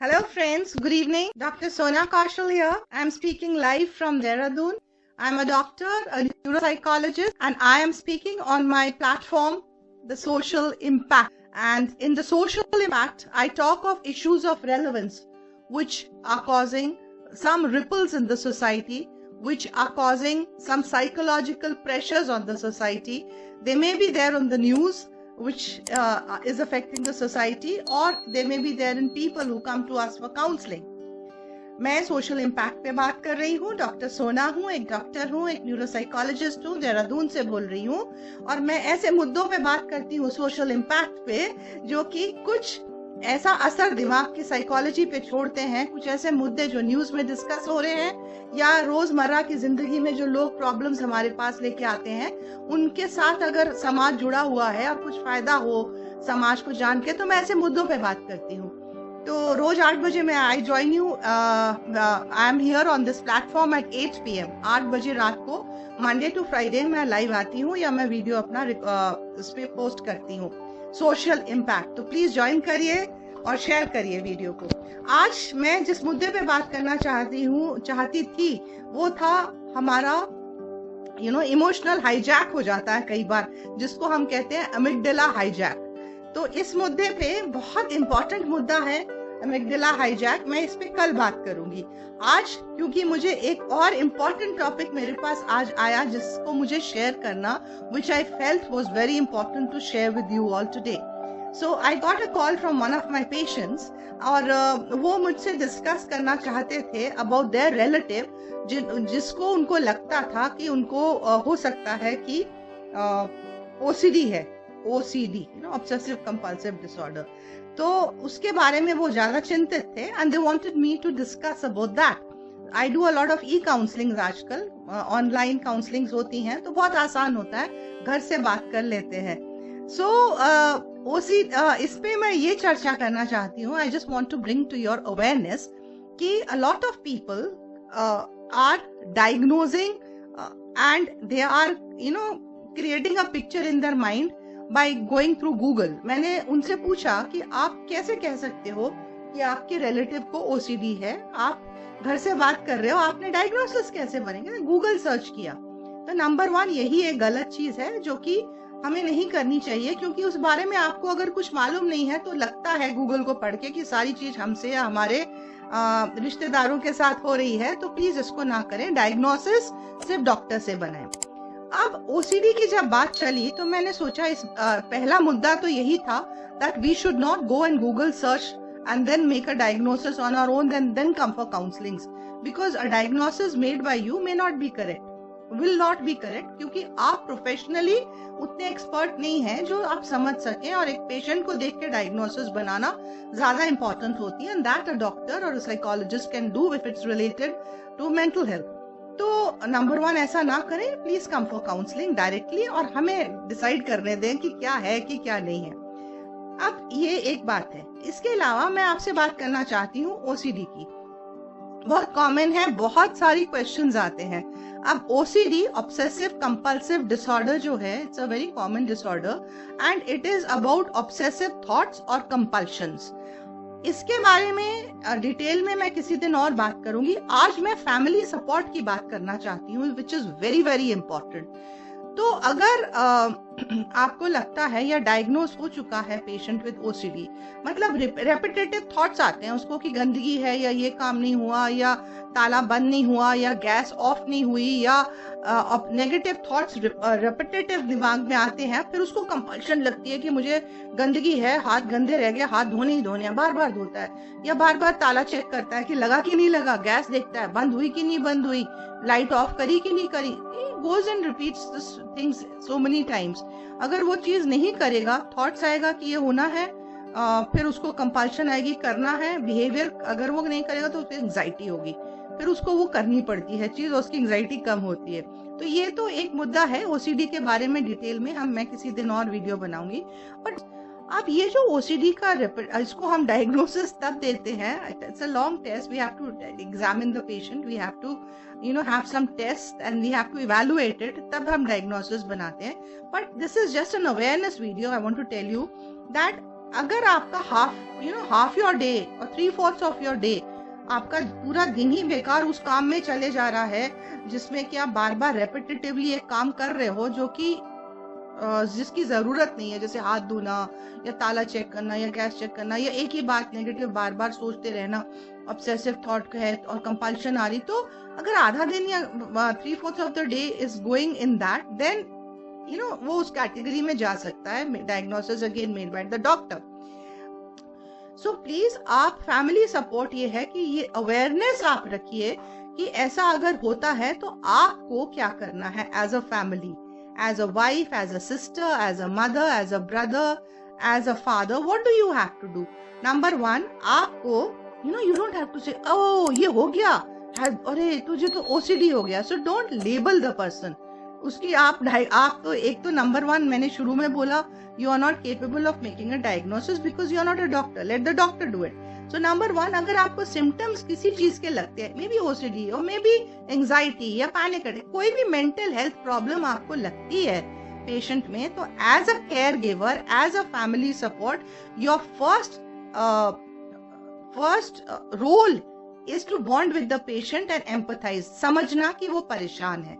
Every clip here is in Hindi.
Hello friends, good evening. Dr. Sona Kaushal here. I'm speaking live from Dehradun. I'm a doctor, a neuropsychologist, and I am speaking on my platform, The Social Impact. And in The Social Impact, I talk of issues of relevance which are causing some ripples in the society, which are causing some psychological pressures on the society. They may be there on the news, which is affecting the society, or they may be there in people who come to us for counseling. मैं सोशल इम्पैक्ट पे बात कर रही हूँ। डॉक्टर सोना हूँ, एक डॉक्टर हूँ, एक न्यूरोसाइकोलॉजिस्ट हूँ, देहरादून से बोल रही हूँ। और मैं ऐसे मुद्दों पे बात करती हूँ सोशल इम्पैक्ट पे, जो कि कुछ ऐसा असर दिमाग की साइकोलॉजी पे छोड़ते हैं। कुछ ऐसे मुद्दे जो न्यूज में डिस्कस हो रहे हैं या रोजमर्रा की जिंदगी में जो लोग प्रॉब्लम्स हमारे पास लेके आते हैं, उनके साथ अगर समाज जुड़ा हुआ है और कुछ फायदा हो समाज को जान के, तो मैं ऐसे मुद्दों पे बात करती हूँ। तो रोज 8 बजे मैं I join you, I am here on this platform eight 8 PM। 8 बजे रात को मंडे टू फ्राइडे मैं लाइव आती हूँ या मैं वीडियो अपना उस पे पोस्ट करती हूँ, सोशल इम्पैक्ट। तो प्लीज ज्वाइन करिए और शेयर करिए वीडियो को। आज मैं जिस मुद्दे पे बात करना चाहती थी वो था हमारा इमोशनल हाईजैक हो जाता है कई बार, जिसको हम कहते हैं अमिगडाला हाईजैक। तो इस मुद्दे पे बहुत इंपॉर्टेंट मुद्दा है अमिगडाला हाईजैक। मैं इस पे कल बात करूंगी। आज क्योंकि मुझे एक और इम्पोर्टेंट टॉपिक मेरे पास आज आया जिसको मुझे शेयर करना, which I felt was very important to share with you all today. So I got a call from one of my patients और वो मुझसे डिस्कस करना चाहते थे about their relative जिसको उनको लगता था कि उनको हो सकता है कि OCD है, OCD, obsessive compulsive disorder। तो उसके बारे में वो ज्यादा चिंतित थे and they wanted me to discuss about that. I do a lot of e-counselings आजकल, ऑनलाइन काउंसलिंग्स होती हैं, तो बहुत आसान होता है, घर से बात कर लेते हैं। So इस पे मैं ये चर्चा करना चाहती हूँ। I just want to bring to your awareness कि a lot of people are diagnosing and they are creating a picture in their mind by going through Google। मैंने उनसे पूछा कि आप कैसे कह सकते हो कि आपके रिलेटिव को OCD है, आप घर से बात कर रहे हो, आपने डायग्नोसिस कैसे बनेगा? गूगल सर्च किया। तो नंबर 1 यही एक गलत चीज है जो कि हमें नहीं करनी चाहिए, क्योंकि उस बारे में आपको अगर कुछ मालूम नहीं है तो लगता है गूगल को पढ़ के कि सारी चीज हमसे या हमारे रिश्तेदारों के साथ हो रही है। तो प्लीज इसको ना करें, डायग्नोसिस सिर्फ डॉक्टर से बनाएं। अब OCD की जब बात चली तो मैंने सोचा इस पहला मुद्दा तो यही था that we should not go and Google search and then make a diagnosis on our own and then come for counselings, because a diagnosis made by you may not be correct, will not be correct, क्योंकि आप प्रोफेशनली उतने एक्सपर्ट नहीं हैं जो आप समझ सकें, और एक पेशेंट को देख के डायग्नोसिस बनाना ज्यादा इंपॉर्टेंट होती है, and that a doctor or a psychologist can do if it's related to mental health। तो नंबर 1 ऐसा ना करें, please come for counselling directly और हमें डिसाइड करने दें कि क्या है कि क्या नहीं है। अब ये एक बात है। इसके अलावा मैं आपसे बात करना चाहती हूँ OCD की। बहुत कॉमन है, बहुत सारी क्वेश्चंस आते हैं। अब OCD ऑब्सेसिव कंपल्सिव डिसऑर्डर जो है, it's a very common disorder and it is about obsessive thoughts और कंपल्शंस। इसके बारे में डिटेल में मैं किसी दिन और बात करूंगी। आज मैं फैमिली सपोर्ट की बात करना चाहती हूँ, which is very very important. तो अगर आपको लगता है या डायग्नोज हो चुका है पेशेंट विद OCD, मतलब रेपिटेटिव थॉट्स आते हैं उसको कि गंदगी है, या ये काम नहीं हुआ, या ताला बंद नहीं हुआ, या गैस ऑफ नहीं हुई, या नेगेटिव थॉट्स रेपिटेटिव दिमाग में आते हैं, फिर उसको कंपल्शन लगती है कि मुझे गंदगी है, हाथ गंदे रह गए, हाथ धोने ही धोने, बार बार धोता है, या बार बार ताला चेक करता है कि लगा कि नहीं लगा, गैस देखता है बंद हुई कि नहीं बंद हुई, लाइट ऑफ करी कि नहीं करी, goes and repeats this things so many times। अगर वो चीज नहीं करेगा, थॉट्स आएगा कि ये होना है, फिर उसको कंपल्शन आएगी करना है, बिहेवियर अगर वो नहीं करेगा तो उसकी एंजाइटी होगी, फिर उसको वो करनी पड़ती है चीज, उसकी एंजाइटी कम होती है। तो ये तो एक मुद्दा है। OCD के बारे में डिटेल में मैं किसी दिन और वीडियो बनाऊंगी। बट अब ये जो OCD का इसको हम डायग्नोसिस तब देते हैं, it's a long test, we have to examine the patient, we have to have some tests and we have to evaluate it, तब हम diagnosis बनाते हैं। But this is just an awareness video। I want to tell you that अगर आपका हाफ योर डे और 3/4 ऑफ योर डे, आपका पूरा दिन ही बेकार उस काम में चले जा रहा है जिसमें कि आप बार बार रेपिटेटिवली एक काम कर रहे हो जो कि जिसकी जरूरत नहीं है, जैसे हाथ धोना या ताला चेक करना या गैस चेक करना या एक ही बात नेगेटिव बार बार सोचते रहना, ऑब्सेसिव थॉट है और कंपल्शन आ रही, तो अगर आधा दिन या 3/4 of the day is going in that, then वो उस कैटेगरी में जा सकता है diagnosis again made by the doctor. So please आप फैमिली सपोर्ट ये है कि ये अवेयरनेस आप रखिए कि ऐसा अगर होता है तो आपको क्या करना है as a family, as a wife, as a sister, as a mother, as a brother, as a father. What do you have to do? Number 1, आपको you don't have to say, oh ये हो गया, अरे तुझे तो OCD हो गया. So don't label the person. उसकी आप तो एक तो नंबर 1 मैंने शुरू में बोला, you are not capable of making a diagnosis because you are not a doctor. Let the doctor do it. So number 1, अगर आपको सिम्टम्स किसी चीज के लगते हैं, मे बी OCD और मे बी एंजाइटी या पैनिक अटैक, कोई भी मेंटल हेल्थ प्रॉब्लम आपको लगती है पेशेंट में, तो as a caregiver, as a family support, your first role is to bond with the patient and empathise, समझना कि वो परेशान है।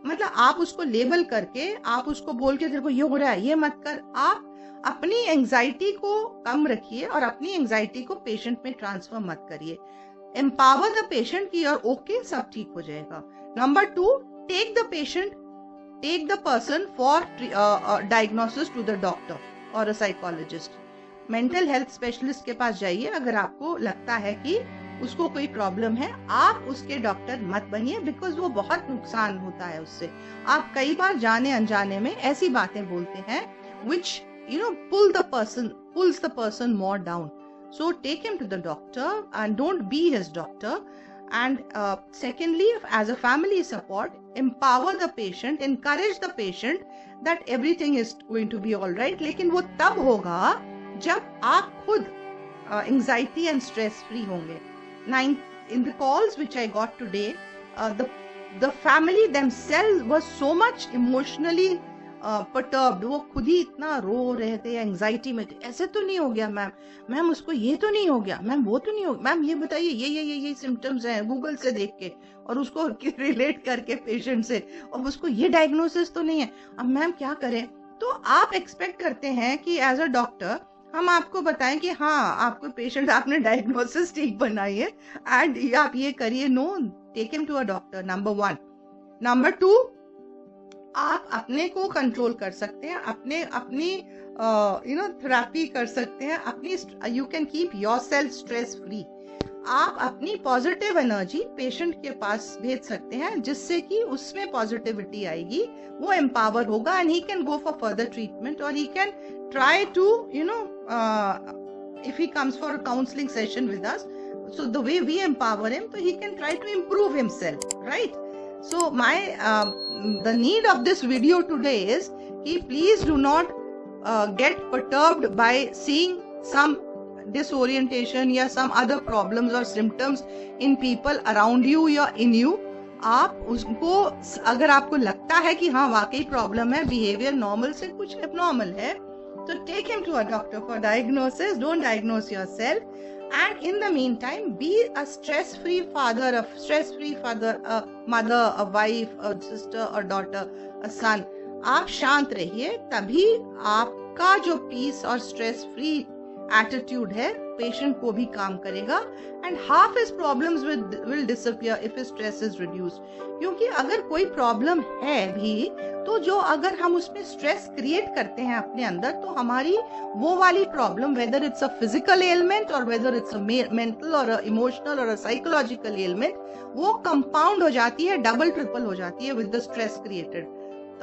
मतलब आप उसको लेबल करके, आप उसको बोल के तेरे को ये हो रहा है ये मत कर, आप अपनी एंजाइटी को कम रखिए और अपनी एंजाइटी को पेशेंट में ट्रांसफर मत करिए। एम्पावर द पेशेंट की और ओके सब ठीक हो जाएगा। Number 2, take the person for diagnosis to the doctor और a psychologist. Mental health specialist के पास जाइए अगर आपको लगता है कि उसको कोई प्रॉब्लम है। आप उसके डॉक्टर मत बनिए, बिकॉज वो बहुत नुकसान होता है उससे। आप कई बार जाने अनजाने में ऐसी बातें बोलते हैं which pulls the person more down. So take him to the doctor and don't be his doctor. And secondly, as a family support, empower the patient, encourage the patient that everything is going to be all right. लेकिन वो तब होगा जब आप खुद anxiety and stress free होंगे. In the calls which I got today, the family themselves was so much emotionally perturbed. वो खुद ही इतना रो रहे थे, एंजाइटी में थे, ऐसे तो नहीं हो गया मैम उसको ये तो नहीं हो गया, मैम वो तो नहीं हो गया, मैम ये बताइए ये सिम्टम्स हैं गूगल से देख के और उसको रिलेट करके पेशेंट से, और उसको ये डायग्नोसिस तो नहीं है, अब मैम क्या करें। तो आप एक्सपेक्ट करते हैं कि एज अ डॉक्टर हम आपको बताएं कि हाँ आपको पेशेंट, आपने डायग्नोसिस ठीक बनाई है एंड आप ये करिए। No, take him to a doctor, number 1। Number 2, आप अपने को कंट्रोल कर सकते हैं, अपनी थेरेपी कर सकते हैं, अपनी you can keep yourself stress free. आप अपनी पॉजिटिव एनर्जी पेशेंट के पास भेज सकते हैं जिससे कि उसमें पॉजिटिविटी आएगी, वो एम्पावर होगा and he can go for further treatment और he can try to if he comes for a counseling session with us, so the way we empower him, so he can try to improve himself, right? So the need of this video today is कि please do not get perturbed by seeing some disorientation या some other problems or symptoms in people around you या in you. आप उसको, अगर आपको लगता है कि हाँ वाकई प्रॉब्लम है, बिहेवियर नॉर्मल से कुछ एबनॉर्मल है, so take him to a doctor for diagnosis. Don't diagnose yourself. And in the meantime, be a stress-free father, a mother, a wife, a sister, a daughter, a son. आप शांत रहिए, तभी आपका जो पीस और स्ट्रेस फ्री एटीट्यूड है पेशेंट को भी काम करेगा and half his problems will disappear if his stress is reduced. क्योंकि अगर कोई प्रॉब्लम है भी तो जो अगर हम उसमें स्ट्रेस क्रिएट करते हैं अपने अंदर, तो हमारी वो वाली problem, whether it's a physical element और वेदर इट्स अ मेंटल और इमोशनल और साइकोलॉजिकल एलिमेंट, वो कंपाउंड हो जाती है, डबल ट्रिपल हो जाती है विद द स्ट्रेस क्रिएटेड।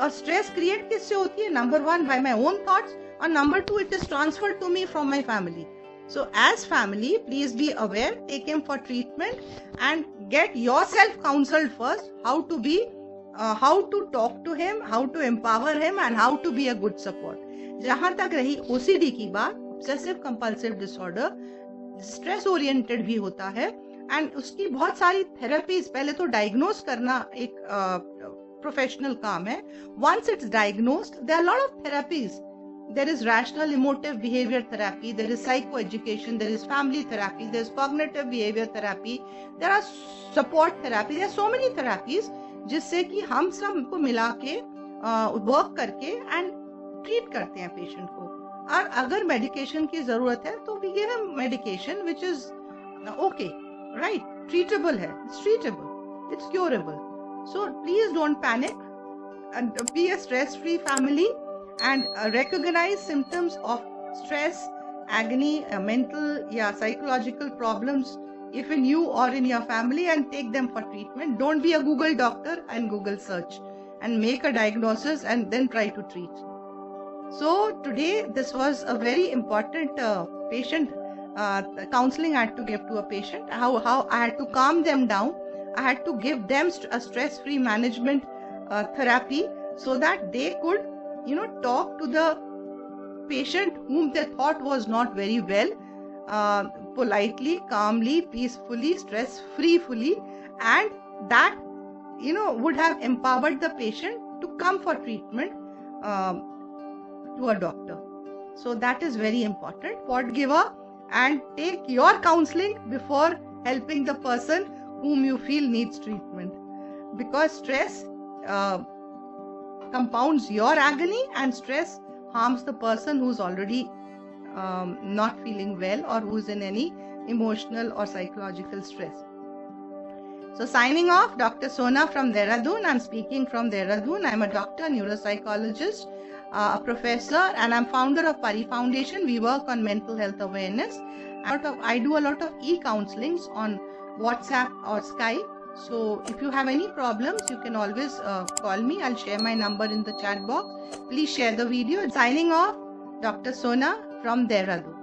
और स्ट्रेस क्रिएट किससे होती है? Number 1 by my own thoughts और number 2 it is transferred to me from my family. So as family, please be aware, take him for treatment and get yourself counseled first, how to talk to him, how to empower him and how to be a good support. जहां तक रही OCD की बात, obsessive compulsive disorder stress oriented भी होता है and उसकी बहुत सारी थेरेपीज, पहले तो डायग्नोज करना एक प्रोफेशनल काम है। Once it's diagnosed, there are a lot of therapies There is rational emotive behavior therapy, there is psychoeducation, there is family therapy, there is cognitive behavior therapy, there are support therapy, there are so many therapies जिससे कि हम सबको मिला के वर्क करके एंड ट्रीट करते हैं पेशेंट को. और अगर मेडिकेशन की जरूरत है तो we give him medication which is okay, right, treatable है, it's treatable, it's curable. So please don't panic and be a stress-free family and recognize symptoms of stress, agony, mental psychological problems if in you or in your family, and take them for treatment. Don't be a Google doctor and Google search and make a diagnosis and then try to treat. So today this was a very important patient counseling I had to give to a patient, how I had to calm them down. I had to give them a stress-free management therapy so that they could talk to the patient whom they thought was not very well, politely, calmly, peacefully, stress-free, and that would have empowered the patient to come for treatment to a doctor. So that is very important. Pot giver, and take your counseling before helping the person whom you feel needs treatment, because stress compounds your agony, and stress harms the person who's already not feeling well or who's in any emotional or psychological stress. So signing off, Dr. Sona from Dehradun. I'm speaking from Dehradun. I'm a doctor, neuropsychologist, a professor, and I'm founder of Pari Foundation. We work on mental health awareness. I do a lot of e-counselings on WhatsApp or Skype. So if you have any problems, you can always call me. I'll share my number in the chat box. Please share the video. Signing off, Dr. Sona from Dehradun.